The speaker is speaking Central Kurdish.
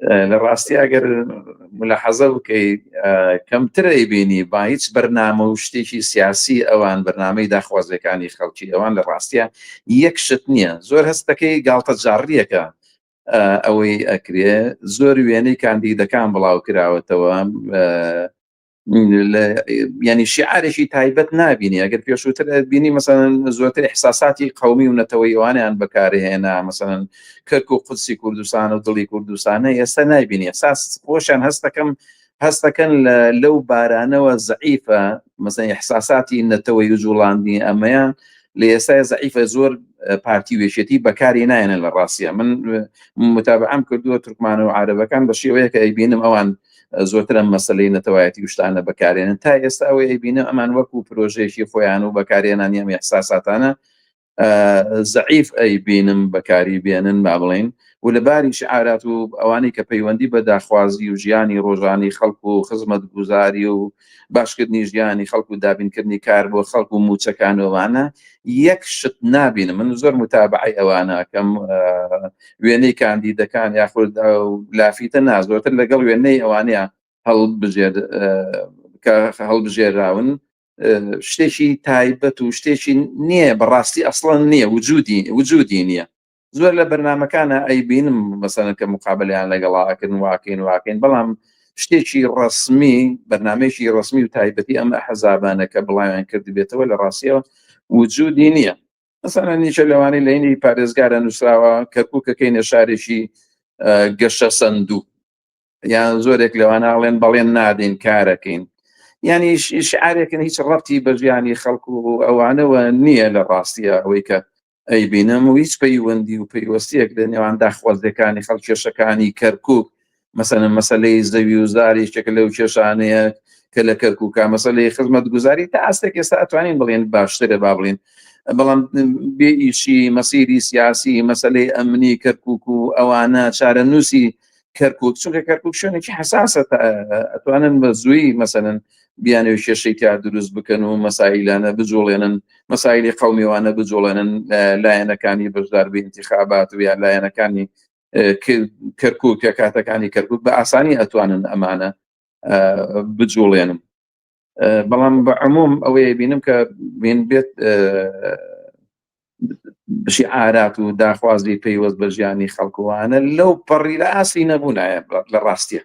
لە ڕاستی ئەگەر ملاحەزە بکەی کەمتر ئەیبینی با هیچ بەرنامە و شتێکی سیاسی ئەوان بەرنامەی داخوازیەکانی خەڵکی ئەوان لە ڕاستیە یەک شت نییە زۆر هەستەکەی گاڵتە جاڕیەکە ئەوەی ئەکرێ زۆر وێنەی کاندیدەکان بڵاو کراوەتەوە ینی شیعارێکی تایبەت نبینی ئەگەر پێشووتر بینی مەسەن زۆرتر احساساتی قومی و نەتەوەی ئەوانیان بەکارهێنا مەسەن کەرک و قودسی کوردستان و دڵی کوردستانە ئێستا نایبینی ئەساس خۆشیان هەستەکەن لەو بارانەوە زەعیفە مەسەن احساساتی نەتەوەی و جوڵاندنی ئەمەیان لە ئێستای زەعیفە زۆر پارتی وێشێتی بەکاری نایەنە لە ڕاستیە من متابعەم کردووە تورکمان و عارەبەکان بە شێوەیە کە ئەیبینم ئەوان زۆرتر ئەم مەسەلەی نەتەوایەتی وشتانە بەکارێنن تا ئێستا ئەوەی ئەیبینە ئەمان وەکو پرۆژێکی خۆیان و بەکارێنانی ئەم احساساتانە زەعیف ئەیبینم بەکاری بێنن با بڵێن و لەباری شعارات و ئەوانەی کە پەیوەندی بە داخوازی و ژیانی ڕۆژانی خەڵک و خزمەتگوزاری و باشکردنی ژیانی خەڵک و دابینکردنی کار بۆ خەڵک و موچەکانەوەوانە یەک شت نابینم من زۆر متابعی ئەوانە کەم وێنەی کاندیدەکان یاخود لافیتە نازۆرتر لەگەڵ وێنەی ئەوانەیە هەڵبژێراون شتێکی تایبەت و شتێکی نییە بەڕاستی ئەسڵەن نییە وجودی نییە زۆر لە بەرنامەکانە ئەیبینم مەسەن کە مقابلیان لەگەڵاکردن واکەین بەڵام شتێکی ڕسمی بەرنامەیەکی ڕسمی و تایبەتی ئەم ئەحزابانە کە بڵاویان کرد بێتەوە لە ڕاستیەوە وجودی نییە مەسەن نیچە لەوانەی لە عینی پارێزگارە نووسراوە کەرکووکەکەینە شارێکی گەشە سندوو یان زۆرێک لەوانە بەڵێن نادەین کارەکەین ینی شعارێکن هیچ ڕەبتی بە ژیانی خەڵکو و ئەوانەوە نییە لە ڕاستیە ئەوەی کە ئەیبینم و هیچ پەیوەندی و پەیوەستیەک لە نێوان داخوازیەکانی خەڵکێشەکانی کەرکووک مەسەلەن مەسەلەی زەوی و زاریشتێک لەو کێشانەیە کە لە کەرکووکە مەسەلەی خزمەتگوزاری تا ئەستێک ئێستا ئەتوانین بڵێن باشترە با بڵێن بەڵام بێ ئیشی مەسیری سیاسی مەسەلەی ئەمنی کەرکووک و ئەوانە چارەنووسی کەرکووک چونکە کەرکووک شوێنێکی حساسە ئەتوانن بە زووی مەسەلەن بیانەوە کێشەی تا دروست بکەن و مەسائلانە بجوڵێنن مەسائلی قەومیوانە بجوڵێنن لایەنەکانی بەشدار بە انتخابات و یان لایەنەکانی کەرکووک کە کاتەکانی کەرکووک بە ئاسانی ئەتوانن ئەمانە بجوڵێنن بەڵام بە عموم ئەوەیە بینم کە بێت شیعارات و داخوازی پەیوەست بە ژیانی خەڵکوانە لەو پەڕی لە ئاسی نەبوونایە لە ڕاستیە